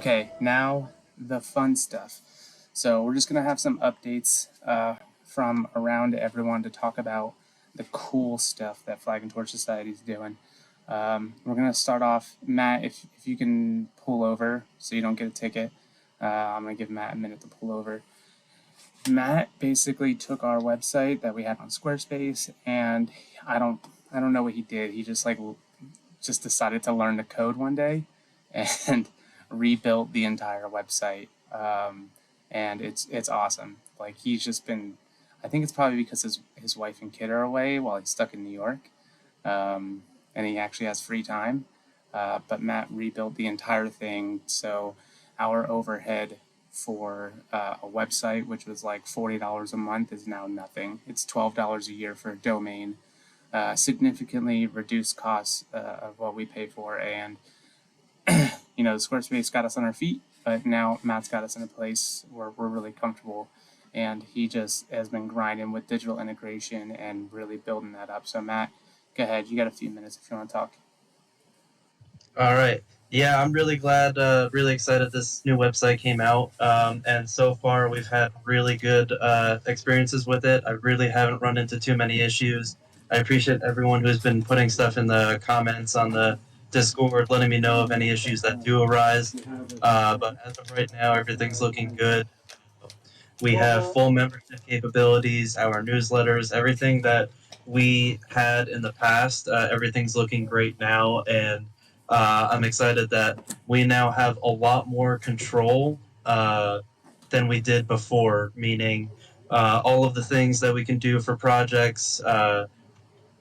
Okay, now the fun stuff. So we're just gonna have some updates from around everyone to talk about the cool stuff that Flag and Torch Society is doing. We're gonna start off, Matt. If you can pull over so you don't get a ticket, I'm gonna give Matt a minute to pull over. Matt basically took our website that we had on Squarespace, and I don't I don't know what he did. He just decided to learn the code one day, and rebuilt the entire website. And it's awesome. Like he's just been, I think it's probably because his wife and kid are away while he's stuck in New York, and he actually has free time. But Matt rebuilt the entire thing, so our overhead for a website, which was like $40 a month, is now nothing. It's $12 a year for a domain, significantly reduced costs of what we pay for, and Squarespace got us on our feet, but now Matt's got us in a place where we're really comfortable, and he just has been grinding with digital integration and really building that up. So Matt, go ahead. You got a few minutes if you want to talk. All right. Yeah, I'm really glad, really excited this new website came out. And so far, we've had really good experiences with it. I really haven't run into too many issues. I appreciate everyone who's been putting stuff in the comments on the Discord, letting me know of any issues that do arise. But as of right now, everything's looking good. We have full membership capabilities, our newsletters, everything that we had in the past. Everything's looking great now, and I'm excited that we now have a lot more control than we did before. Meaning, all of the things that we can do for projects.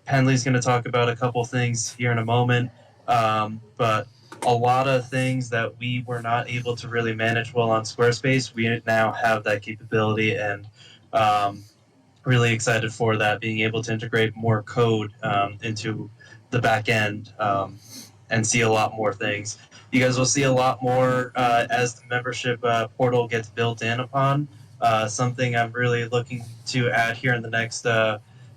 Penley's going to talk about a couple things here in a moment, but a lot of things that we were not able to really manage well on Squarespace, we now have that capability, and um, really excited for that, being able to integrate more code into the back end and see a lot more things. You guys will see a lot more as the membership portal gets built in upon. Something I'm really looking to add here in the next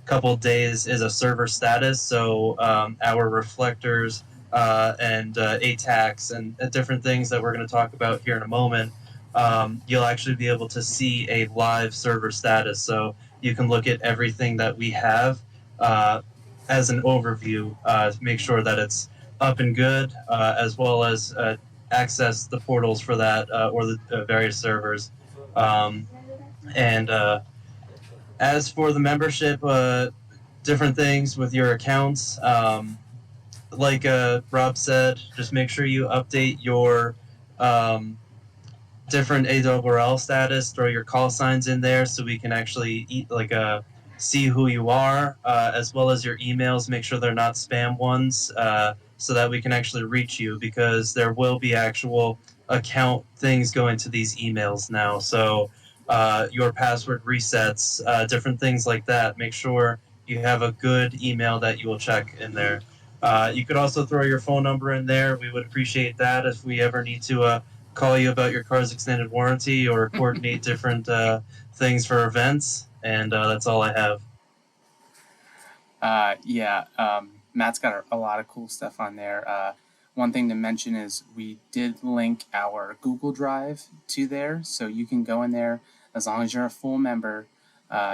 couple of days is a server status. So our reflectors and ATAKs and different things that we're going to talk about here in a moment, you'll actually be able to see a live server status. So you can look at everything that we have as an overview to make sure that it's up and good, as well as access the portals for that or the various servers. Um, and as for the membership, different things with your accounts. Like Rob said, just make sure you update your um, different AWL status, throw your call signs in there so we can actually see who you are, as well as your emails. Make sure they're not spam ones, so that we can actually reach you, because there will be actual account things going to these emails now. So your password resets, different things like that. Make sure you have a good email that you will check in there. You could also throw your phone number in there. We would appreciate that if we ever need to call you about your car's extended warranty or coordinate different things for events. And that's all I have. Yeah, Matt's got a lot of cool stuff on there. One thing to mention is we did link our Google Drive to there, so you can go in there as long as you're a full member.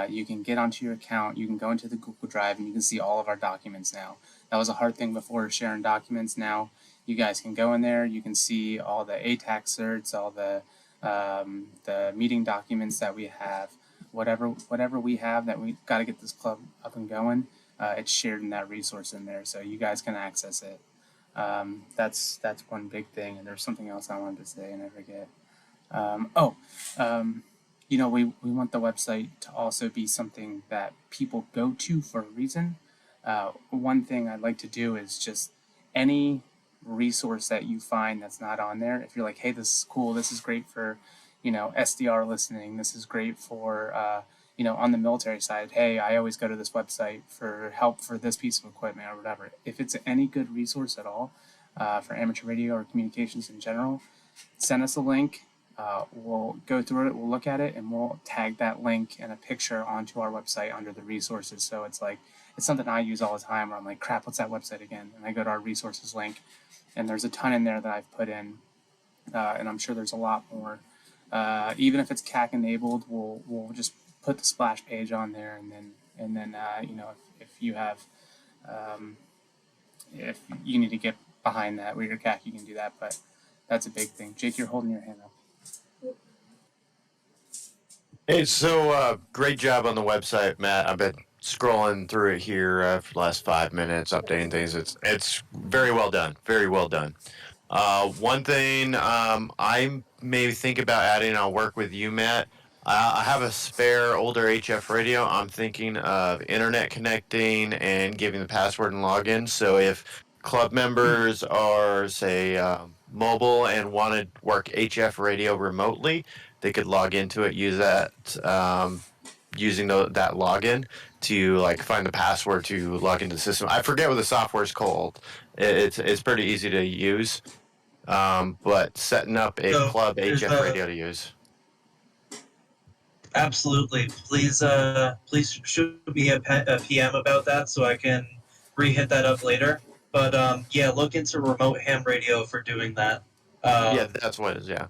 You can get onto your account, you can go into the Google Drive, and you can see all of our documents now. That was a hard thing before, sharing documents. Now you guys can go in there, you can see all the ATAK certs, all the meeting documents that we have, whatever we have that we got to get this club up and going. It's shared in that resource in there, so you guys can access it. That's one big thing, and there's something else I wanted to say and I forget. Um, oh, um, we want the website to also be something that people go to for a reason. One thing I'd like to do is just any resource that you find that's not on there. If you're like, hey, this is cool, this is great for, SDR listening, this is great for, on the military side, hey, I always go to this website for help for this piece of equipment or whatever. If it's any good resource at all for amateur radio or communications in general, send us a link. We'll go through it, we'll look at it, and we'll tag that link and a picture onto our website under the resources. So it's something I use all the time where I'm like, crap, what's that website again? And I go to our resources link, and there's a ton in there that I've put in and I'm sure there's a lot more. Even if it's CAC enabled, we'll just put the splash page on there, and then you know, if you have if you need to get behind that with your CAC, you can do that. But that's a big thing. Jake, you're holding your hand up. Hey, so great job on the website, Matt. I've been scrolling through it here for the last 5 minutes, updating things. It's very well done, very well done. One thing I maybe think about adding, I'll work with you, Matt. I have a spare older HF radio. I'm thinking of internet connecting and giving the password and login. So if club members are, say, mobile and want to work HF radio remotely, they could log into it, use that, using that login to like find the password to log into the system. I forget what the software is called. It's pretty easy to use, but setting up a So club there's HF radio to use. absolutely. Please shoot me a PM about that so I can re-hit that up later. But yeah, look into remote ham radio for doing that. Yeah, Um, that's what it is. Yeah.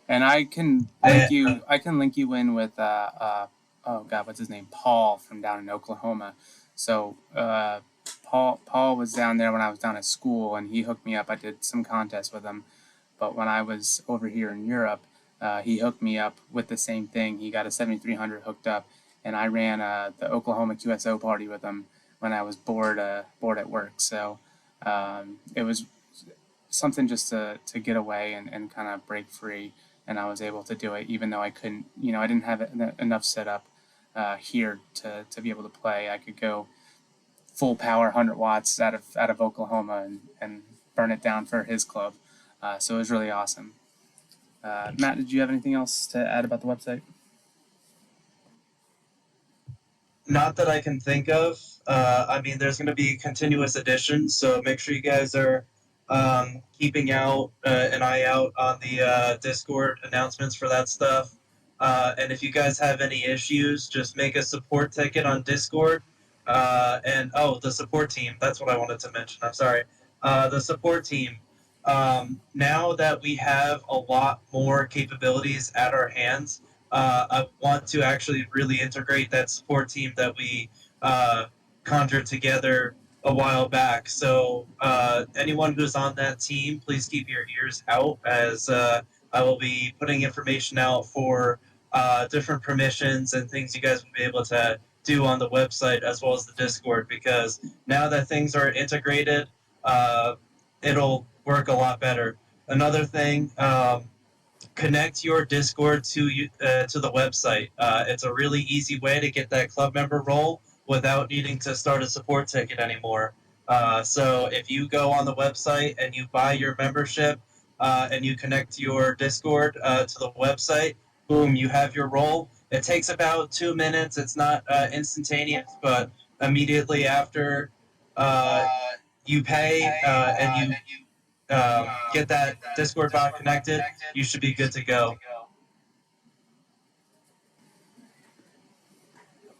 And I can link and, you. I can link you in with oh god, what's his name? Paul from down in Oklahoma. So Paul was down there when I was down at school, and he hooked me up. I did some contests with him, but when I was over here in Europe, he hooked me up with the same thing. He got a 7300 hooked up, and I ran the Oklahoma QSO party with him when I was bored at work. So it was something just to get away and kind of break free. And I was able to do it, even though I couldn't, you know, I didn't have enough set up here to be able to play. I could go full power 100 watts out of Oklahoma and burn it down for his club. So it was really awesome. Matt, did you have anything else to add about the website? not that I can think of. I mean, there's going to be continuous editions, so make sure you guys are keeping out an eye out on the Discord announcements for that stuff. And if you guys have any issues, just make a support ticket on Discord. And oh, the support team. That's what I wanted to mention. I'm sorry. The support team. Now that we have a lot more capabilities at our hands, I want to actually really integrate that support team that we conjured together a while back. So anyone who's on that team, please keep your ears out as I will be putting information out for different permissions and things you guys will be able to do on the website as well as the Discord. Because now that things are integrated, it'll work a lot better. Another thing. Connect your Discord to the website. It's a really easy way to get that club member role without needing to start a support ticket anymore. So if you go on the website and you buy your membership and you connect your Discord to the website, boom, you have your role. It takes about 2 minutes. It's not instantaneous, but immediately after uh, you pay and you get that Discord bot connected, you should be good to go.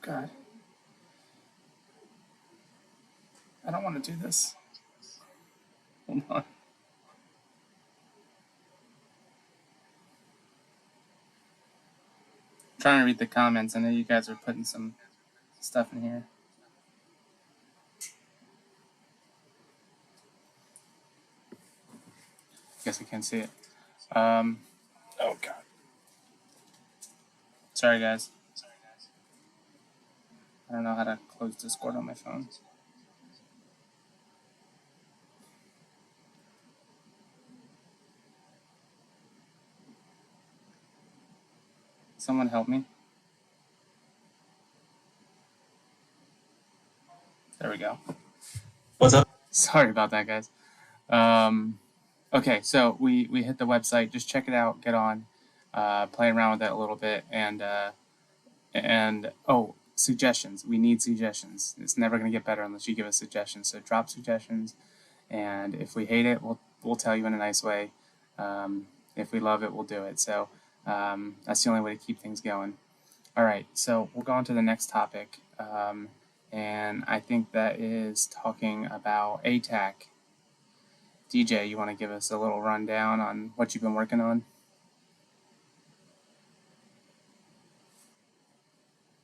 God, I don't want to do this. Hold on. I'm trying to read the comments. I know you guys are putting some stuff in here. Guess I can't see it. Oh god. Sorry guys. I don't know how to close Discord on my phone. Someone help me. There we go. What's up? Sorry about that, guys. Okay, so we hit the website. Just check it out. Get on. Play around with it a little bit, and oh, suggestions. We need suggestions. It's never going to get better unless you give us suggestions. So drop suggestions, and if we hate it, we'll tell you in a nice way. If we love it, we'll do it. So that's the only way to keep things going. All right, so we'll go on to the next topic, and I think that is talking about ATAK. DJ, you want to give us a little rundown on what you've been working on?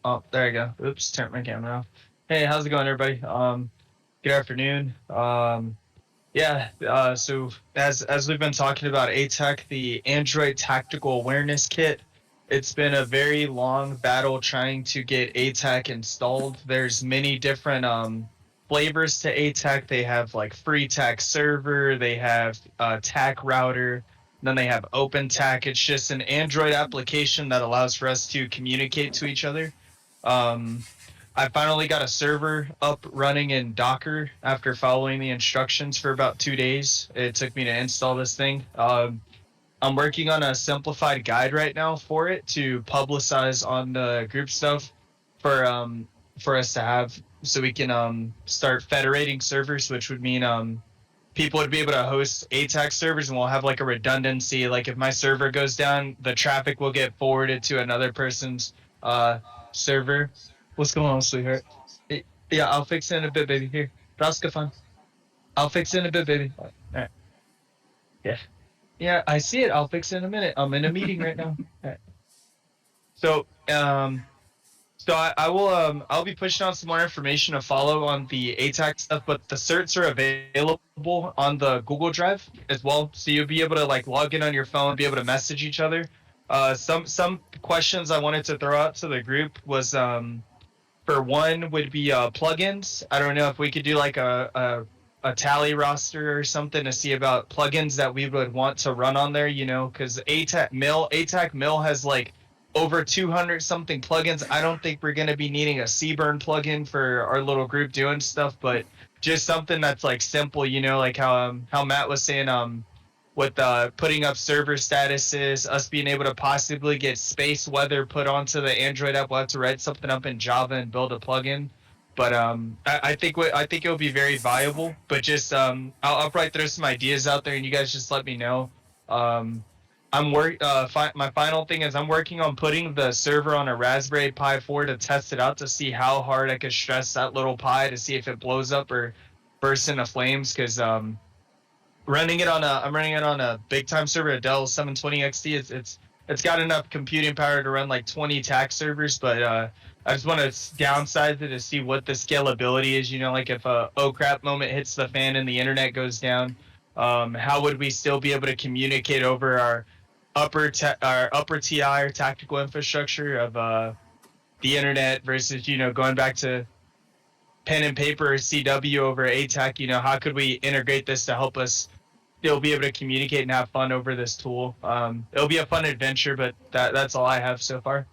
Oh, there you go. Oops, turned my camera off. Hey, how's it going, everybody? Good afternoon. Yeah. So as we've been talking about ATAK, the Android Tactical Awareness Kit, it's been a very long battle trying to get ATAK installed. There's many different flavors to ATAK. They have like free TAC server. They have TAC router. Then they have open TAC. It's just an Android application that allows for us to communicate to each other. Um, I finally got a server up running in Docker after following the instructions for about 2 days. It took me to install this thing. I'm working on a simplified guide right now for it to publicize on the group stuff for us to have so we can start federating servers, which would mean people would be able to host ATAK servers and we'll have like a redundancy. Like if my server goes down, the traffic will get forwarded to another person's server. What's going on, sweetheart? Yeah, I'll fix it in a bit, baby. Here, Raska, fun. I'll fix it in a bit, baby. All right. Yeah. Yeah, I see it. I'll fix it in a minute. I'm in a meeting right now. All right. So, I will I'll be pushing out some more information to follow on the ATAC stuff, but the certs are available on the Google Drive as well. So you'll be able to like log in on your phone, be able to message each other. Some questions I wanted to throw out to the group was for one would be plugins. I don't know if we could do like a tally roster or something to see about plugins that we would want to run on there, you know, because ATAC Mill has like over 200 something plugins. I don't think we're going to be needing a Cburn plugin for our little group doing stuff, but just something that's like simple, you know, like how Matt was saying with putting up server statuses, us being able to possibly get space weather put onto the Android app. We'll have to write something up in Java and build a plugin. But I think it will be very viable. But just I'll probably throw some ideas out there, and you guys just let me know. My final thing is I'm working on putting the server on a Raspberry Pi 4 to test it out to see how hard I could stress that little Pi to see if it blows up or bursts into flames. Because I'm running it on a big time server, a Dell 720 XT. It's got enough computing power to run like 20 TAC servers, but I just want to downsize it to see what the scalability is. You know, like if a oh crap moment hits the fan and the internet goes down, how would we still be able to communicate over our upper TI or tactical infrastructure of the internet versus going back to pen and paper or CW over ATAC? You know, how could we integrate this to help us still be able to communicate and have fun over this tool? It'll be a fun adventure, but that's all I have so far.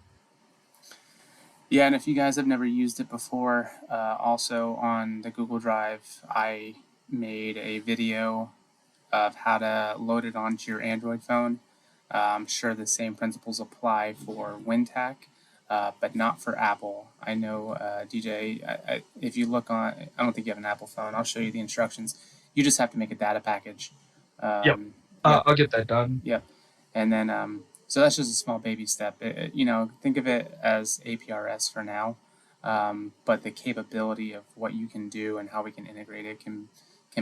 Yeah, and if you guys have never used it before, also on the Google Drive, I made a video of how to load it onto your Android phone. I'm sure the same principles apply for WinTAC, but not for Apple. I know, DJ, if you look on, I don't think you have an Apple phone. I'll show you the instructions. You just have to make a data package. Yep. Yep. I'll get that done. Yep. And then, so that's just a small baby step. Think of it as APRS for now, but the capability of what you can do and how we can integrate it can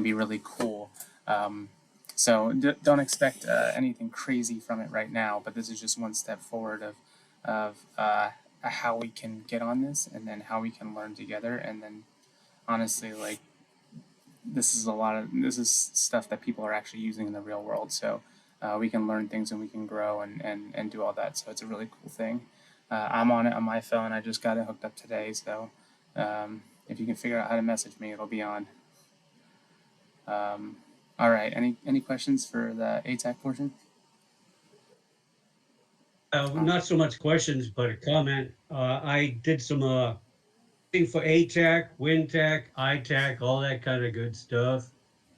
be really cool. So don't expect anything crazy from it right now, but this is just one step forward of how we can get on this, and then how we can learn together, and then honestly, like this is stuff that people are actually using in the real world. So we can learn things and we can grow and do all that. So it's a really cool thing. I'm on it on my phone. I just got it hooked up today. So if you can figure out how to message me, it'll be on. All right. Any questions for the ATAC portion? Not so much questions, but a comment. I did some thing for ATAC, WinTAC, ITAC, all that kind of good stuff.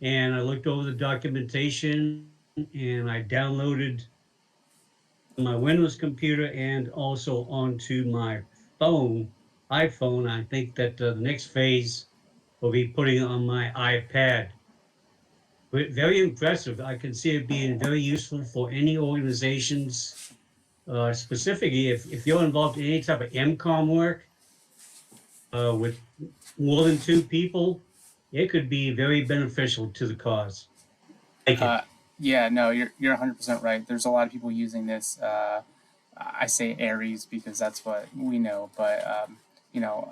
And I looked over the documentation and I downloaded my Windows computer and also onto my iPhone. I think that the next phase will be putting it on my iPad. Very impressive. I can see it being very useful for any organizations, specifically if you're involved in any type of MCOM work with more than two people, it could be very beneficial to the cause. Thank you. Yeah, no, you're 100% right. There's a lot of people using this. I say Aries because that's what we know, but you know,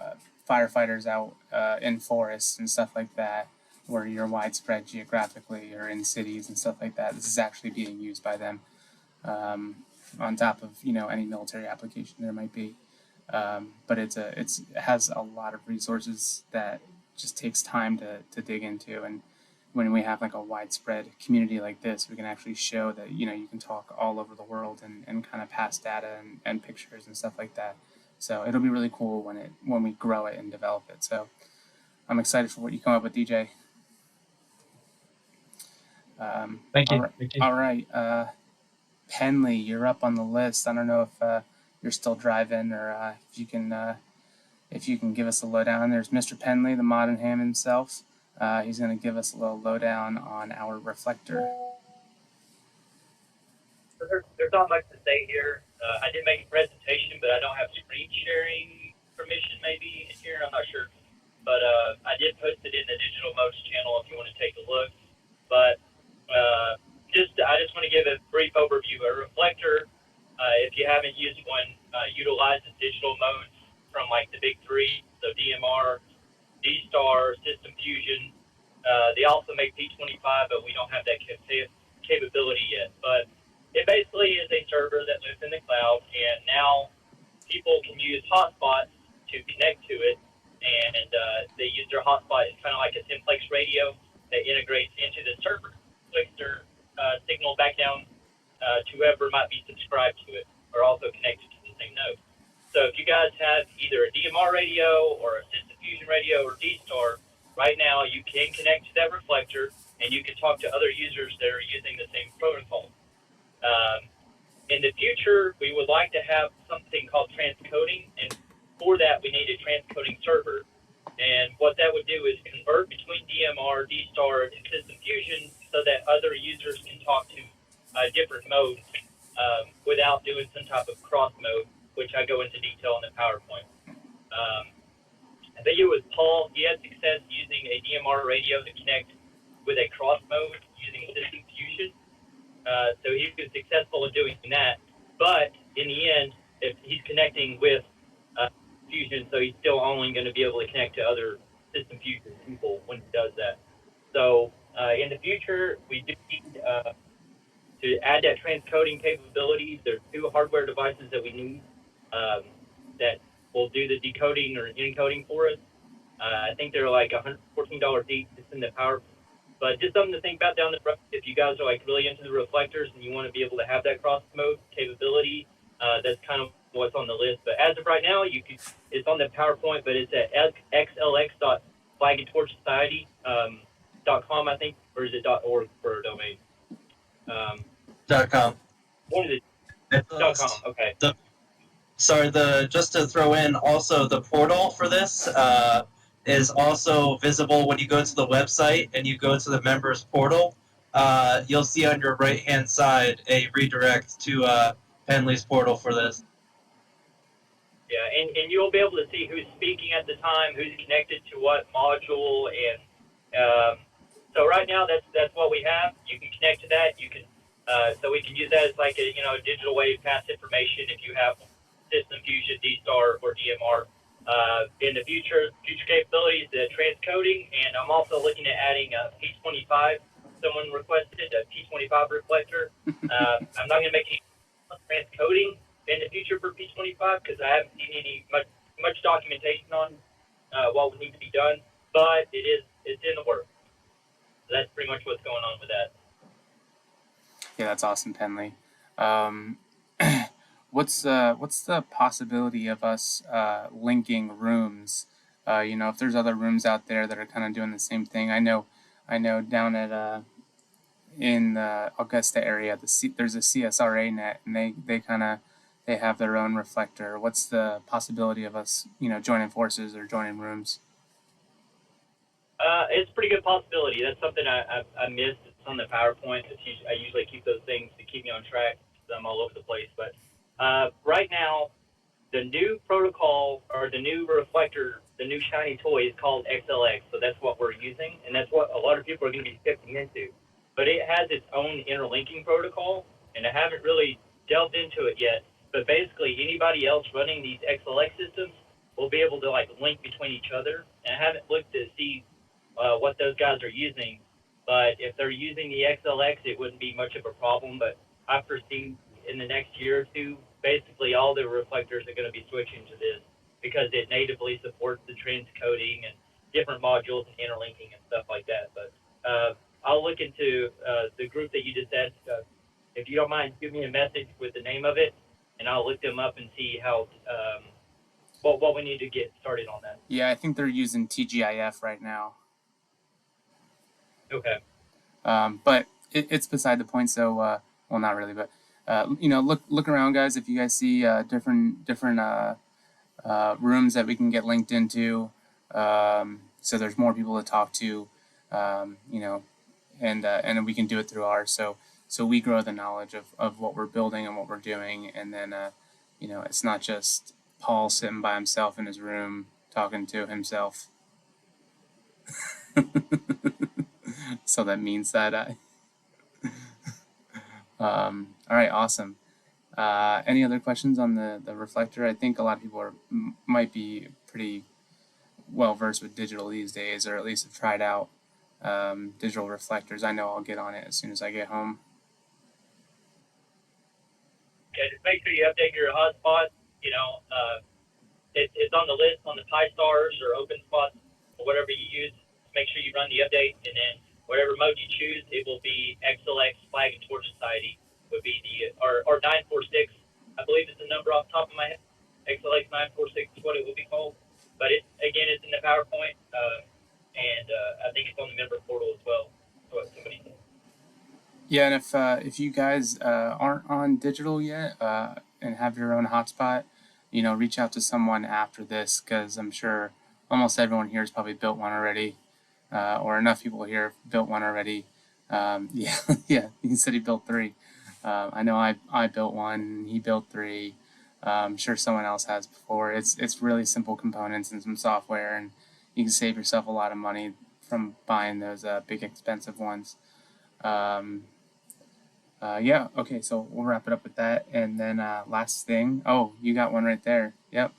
firefighters out in forests and stuff like that, where you're widespread geographically, or in cities and stuff like that. This is actually being used by them, on top of any military application there might be. But it has a lot of resources that just takes time to dig into. And when we have like a widespread community like this, we can actually show that you can talk all over the world, and kind of pass data and pictures and stuff like that. So it'll be really cool when we grow it and develop it. So I'm excited for what you come up with, DJ. Thank All you. right, Thank you. all right. Penley, you're up on the list. I don't know if you're still driving, or if you can give us a lowdown. There's Mr. Penley, the modern ham himself. He's going to give us a little lowdown on our reflector. So there's not much to say here. I did make a presentation, but I don't have screen sharing permission maybe in here. I'm not sure. But I did post it in the digital modes channel if you want to take a look. But I just want to give a brief overview. A reflector, if you haven't used one, utilizes digital modes from like the big three, so DMR, D-Star, System Fusion. They also make P25, but we don't have that capability yet. But it basically is a server that lives in the cloud, and now people can use hotspots to connect to it, and they use their hotspot. It's kind of like a simplex radio that integrates into the server, clicks their signal back down to whoever might be subscribed to it, or also connected to the same node. So if you guys have either a DMR radio or a System Fusion radio or D-Star, right now you can connect to that reflector, and you can talk to other users that are using the same protocol. In the future, we would like to have something called transcoding, and for that, we need a transcoding server. And what that would do is convert between DMR, D-Star, and System Fusion so that other users can talk to different modes without doing some type of cross mode, which I go into detail in the PowerPoint. I think it was Paul. He had success using a DMR radio to connect with a cross mode using System Fusion. So he was successful in doing that. But in the end, if he's connecting with Fusion, so he's still only going to be able to connect to other System Fusion people when he does that. So in the future, we do need to add that transcoding capability. There are 2 hardware devices that we need that will do the decoding or encoding for us. I think they're like $114 each. It's in the power. But just something to think about down the road. If you guys are like really into the reflectors and you want to be able to have that cross mode capability, that's kind of what's on the list. But as of right now, it's on the PowerPoint, but it's at xlx.flagandtorchsociety.com, I think, or is it .org for a domain? .com. One of the .com. Okay. Just to throw in, also the portal for this is also visible when you go to the website and you go to the members portal. You'll see on your right hand side a redirect to Penley's portal for this. Yeah, and you'll be able to see who's speaking at the time, who's connected to what module, and so right now that's what we have. You can connect to that. You can so we can use that as like a digital way to pass information if you have System Fusion, D-Star, or DMR. In the future capabilities, the transcoding, and I'm also looking at adding a P25. Someone requested a P25 reflector. I'm not going to make any transcoding in the future for P25 because I haven't seen much documentation on what would need to be done, but it's in the works. So that's pretty much what's going on with that. Yeah, that's awesome, Penley. What's the possibility of us linking rooms? If there's other rooms out there that are kind of doing the same thing. I know down at in the Augusta area, there's a CSRA net, and they have their own reflector. What's the possibility of us joining forces or joining rooms? It's a pretty good possibility. That's something I missed. It's on the PowerPoint. I usually keep those things to keep me on track because I'm all over the place. But right now, the new protocol or the new reflector, the new shiny toy is called XLX. So that's what we're using, and that's what a lot of people are going to be shifting into. but it has its own interlinking protocol, and I haven't really delved into it yet. But basically, anybody else running these XLX systems will be able to like link between each other. And I haven't looked to see what those guys are using, but if they're using the XLX, it wouldn't be much of a problem. But I foresee in the next year or two, basically all the reflectors are going to be switching to this because it natively supports the transcoding and different modules and interlinking and stuff like that. But I'll look into the group that you just said. If you don't mind, give me a message with the name of it, and I'll look them up and see how what we need to get started on that. Yeah, I think they're using TGIF right now. Okay. But it's beside the point. So, well, not really, but look around, guys. If you guys see different rooms that we can get linked into, so there's more people to talk to, and we can do it through ours. So we grow the knowledge of what we're building and what we're doing, and then it's not just Paul sitting by himself in his room talking to himself. So that means side eye. All right, awesome. Any other questions on the reflector? I think a lot of people might be pretty well versed with digital these days, or at least have tried out digital reflectors. I know I'll get on it as soon as I get home. Yeah, just make sure you update your hotspot. It's on the list on the PyStars or OpenSpots or whatever you use. Make sure you run the update, and then whatever mode you choose, it will be XLX Flag and Torch Society would be or 946. I believe it's the number off the top of my head. XLX 946 is what it will be called. But it's in the PowerPoint, and I think it's on the member portal as well. So what somebody said. Yeah, and if you guys aren't on digital yet and have your own hotspot, reach out to someone after this, because I'm sure almost everyone here has probably built one already, or enough people here have built one already. Yeah, he said he built 3. I know I built one, he built 3. I'm sure someone else has before. It's really simple components and some software, and you can save yourself a lot of money from buying those big expensive ones. Yeah, okay, so we'll wrap it up with that. And then last thing, oh, you got one right there. Yep,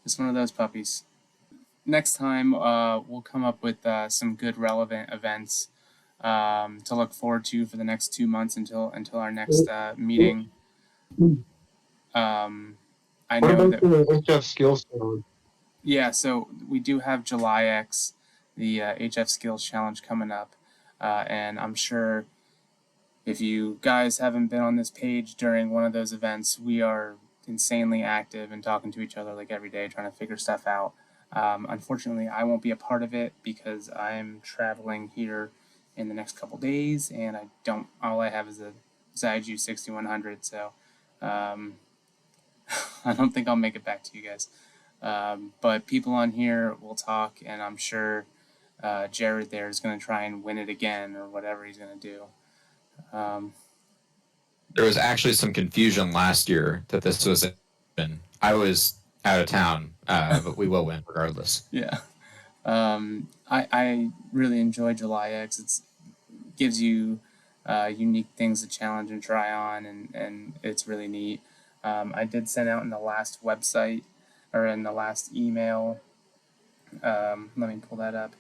it's one of those puppies. Next time, we'll come up with some good relevant events to look forward to for the next 2 months until our next meeting. I What know about that, the HF Skills Challenge? yeah, so we do have July X, the HF Skills Challenge coming up, and I'm sure if you guys haven't been on this page during one of those events, we are insanely active and talking to each other like every day, trying to figure stuff out. Unfortunately, I won't be a part of it because I'm traveling here in the next couple days, and all I have is a Zaiju 6100, so I don't think I'll make it back to you guys. But people on here will talk, and I'm sure Jared there is going to try and win it again, or whatever he's going to do. There was actually some confusion last year that this was in. I was out of town, but we will win regardless. Yeah. I really enjoy July X. It gives you unique things to challenge and try on, and it's really neat. I did send out in the last website, or in the last email. Let me pull that up.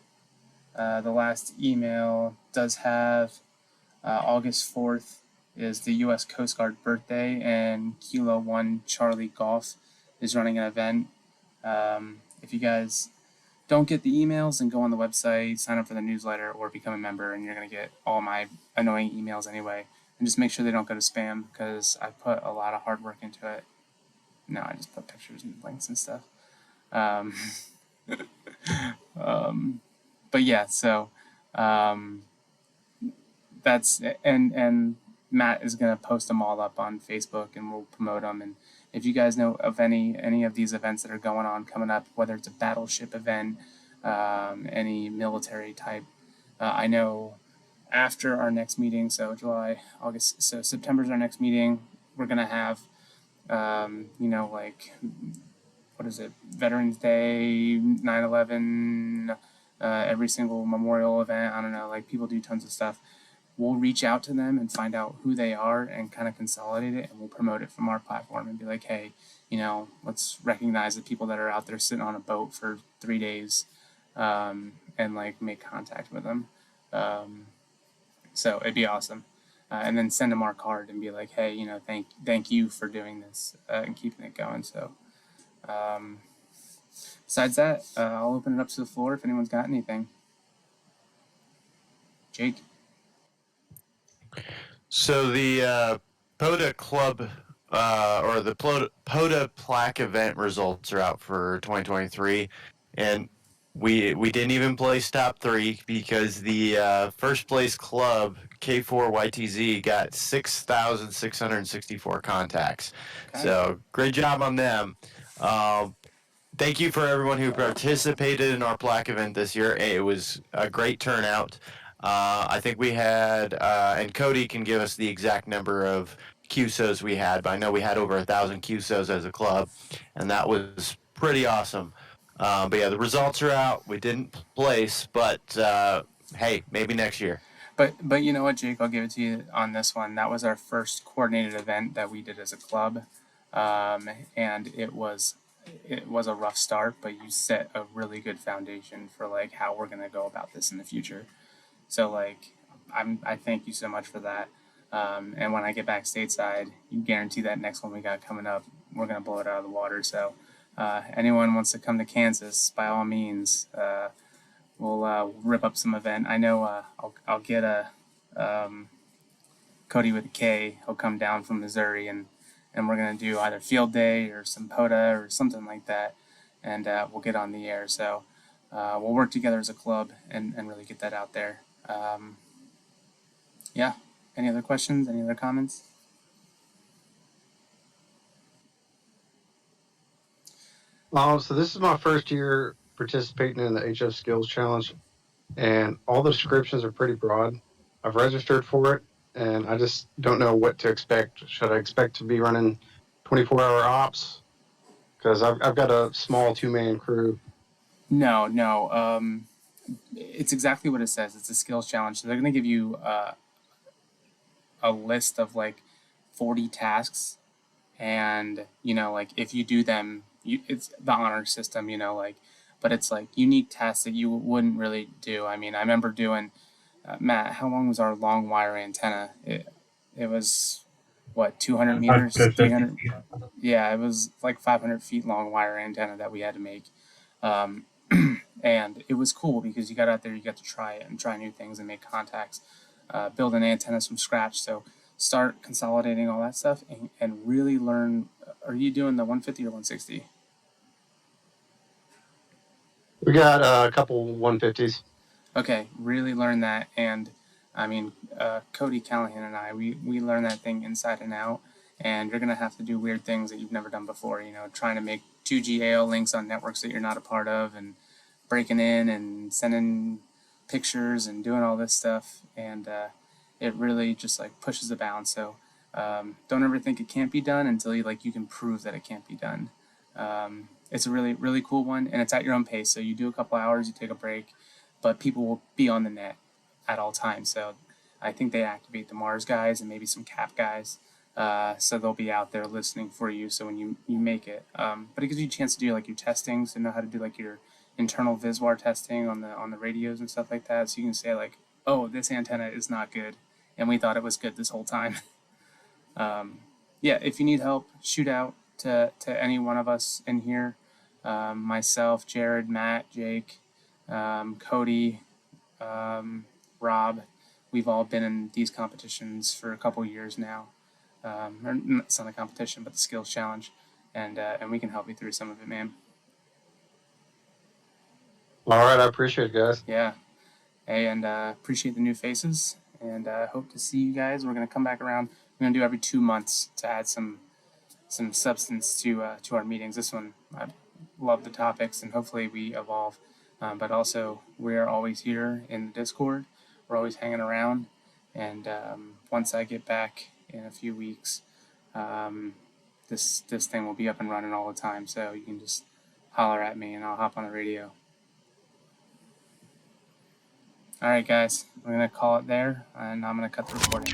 The last email does have August 4th is the U.S. Coast Guard birthday, and Kilo 1 Charlie Golf is running an event. If you guys don't get the emails, and go on the website, sign up for the newsletter, or become a member, and you're going to get all my annoying emails anyway. And just make sure they don't go to spam, because I put a lot of hard work into it. No, I just put pictures and links and stuff. But yeah, so that's, and Matt is going to post them all up on Facebook, and we'll promote them. And if you guys know of any of these events that are going on coming up, whether it's a battleship event, any military type, I know after our next meeting, so July, August, so September's our next meeting, we're going to have, like, what is it, Veterans Day, 9/11, every single memorial event, I don't know, like, people do tons of stuff. we'll reach out to them and find out who they are and kind of consolidate it, and we'll promote it from our platform and be like, hey, let's recognize the people that are out there sitting on a boat for 3 days, and like make contact with them. So it'd be awesome. And then send them our card and be like, hey, thank you for doing this, and keeping it going. So besides that, I'll open it up to the floor if anyone's got anything. Jake? So the POTA Club or the POTA Plaque event results are out for 2023, and we didn't even place top 3 because the first place club K4YTZ got 6,664 contacts. Okay. So great job on them. Thank you for everyone who participated in our plaque event this year. It was a great turnout. I think we had, and Cody can give us the exact number of QSOs we had, but I know we had over 1,000 QSOs as a club, and that was pretty awesome. But yeah, the results are out. We didn't place, but hey, maybe next year. But you know what, Jake? I'll give it to you on this one. That was our first coordinated event that we did as a club, and it was a rough start, but you set a really good foundation for like how we're gonna go about this in the future. So like, I thank you so much for that. And when I get back stateside, you guarantee that next one we got coming up, we're gonna blow it out of the water. So anyone wants to come to Kansas, by all means, we'll rip up some event. I know I'll get a Cody with a K. He'll come down from Missouri, and we're gonna do either field day or some POTA or something like that, and we'll get on the air. So we'll work together as a club and really get that out there. Yeah. Any other questions? Any other comments? So this is my first year participating in the HF Skills Challenge, and all the descriptions are pretty broad. I've registered for it, and I just don't know what to expect. Should I expect to be running 24-hour ops? Because I've got a small 2-man crew. No. It's exactly what it says. It's a skills challenge. So they're going to give you a list of like 40 tasks, and like if you do them, it's the honor system. But it's like unique tasks that you wouldn't really do. I mean, I remember doing Matt. How long was our long wire antenna? It was what, 200 meters, 300. Yeah, it was like 500 feet long wire antenna that we had to make. Um, and it was cool because you got out there, you got to try it and try new things and make contacts, build an antenna from scratch. So start consolidating all that stuff and really learn. Are you doing the 150 or 160? We got a couple 150s. Okay, really learn that. And I mean, Cody Callahan and I, we learn that thing inside and out. And you're going to have to do weird things that you've never done before, trying to make 2G AL links on networks that you're not a part of, and breaking in and sending pictures and doing all this stuff. And it really just like pushes the bounds. So don't ever think it can't be done until you can prove that it can't be done. It's a really, really cool one, and it's at your own pace. So you do a couple hours, you take a break, but people will be on the net at all times. So I think they activate the Mars guys and maybe some CAP guys. So they'll be out there listening for you. So when you make it, but it gives you a chance to do like your testing, so know how to do like your internal Viswar testing on the radios and stuff like that. So you can say like, oh, this antenna is not good, and we thought it was good this whole time. Yeah, if you need help, shoot out to any one of us in here. Myself, Jared, Matt, Jake, Cody, Rob. We've all been in these competitions for a couple years now. It's not a competition, but the skills challenge, and we can help you through some of it, man. All right, I appreciate it, guys. Yeah. Hey, and appreciate the new faces, and hope to see you guys. We're gonna come back around. We're gonna do every 2 months to add some substance to our meetings. This one, I love the topics, and hopefully we evolve. But also, we're always here in the Discord. We're always hanging around, and once I get back in a few weeks, this thing will be up and running all the time. So you can just holler at me, and I'll hop on the radio. All right, guys, we're gonna call it there, and I'm gonna cut the recording.